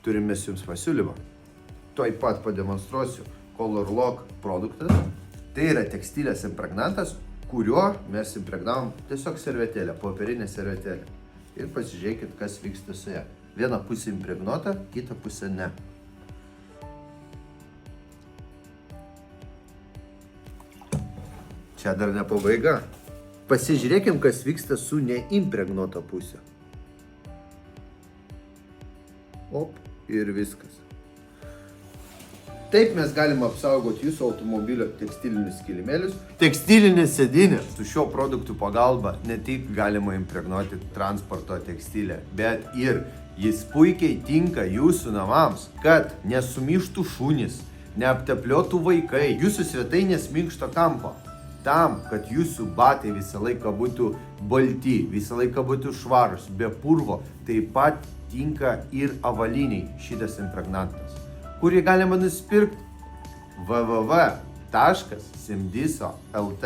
Turime jums pasiūlymą. Tuoj pat pademonstruosiu Color Lock produktas. Tai yra tekstilės impregnantas, kuriuo mes impregnavom tiesiog servetėlę, popierinę servetėlę. Ir pasižiūrėkit, kas vyksta su ja. Viena pusė impregnuota, kita pusė ne. Čia dar ne pabaiga. Pasižiūrėkim, kas vyksta su neimpregnuota pusė. Op, ir viskas. Taip mes galime apsaugoti jūsų automobilio tekstilinius kilimėlius. Tekstilinė sėdynė su šiuo produktų pagalba ne tik galima impregnuoti transporto tekstilę, bet ir jis puikiai tinka jūsų namams, kad nesumyštų šunys, neaptepliotų vaikai, jūsų svetainės minkšto kampo. Tam, kad jūsų batai visą laiką būtų balti, visą laiką būtų švarus, be purvo, taip pat tinka ir avaliniai šitas impregnantas, kurį galima nusipirkti www.simdiso.lt.